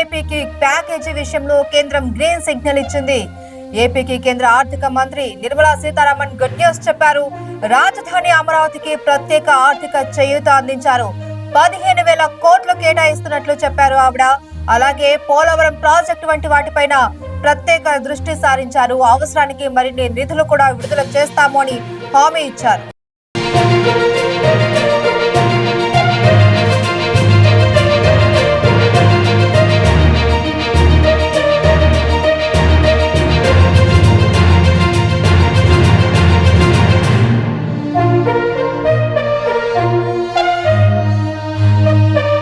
ఏపీకి ప్యాకేజీ విషయంలో కేంద్రం గ్రీన్ సిగ్నల్ ఇచ్చింది. ఏపీకి కేంద్ర ఆర్థిక మంత్రి నిర్మలా సీతారామన్ గుడ్ న్యూస్ చెప్పారు. రాజధాని అమరావతికి ప్రత్యేక ఆర్థిక చేయూత అందించారు. 15,000 కోట్లు కేటాయిస్తున్నట్లు చెప్పారు ఆవిడ. అలాగే పోలవరం ప్రాజెక్టు వంటి వాటిపైన ప్రత్యేక దృష్టి సారించారు. అవసరానికి మరిన్ని నిధులు కూడా విడుదల చేస్తాము అని హామీ ఇచ్చారు.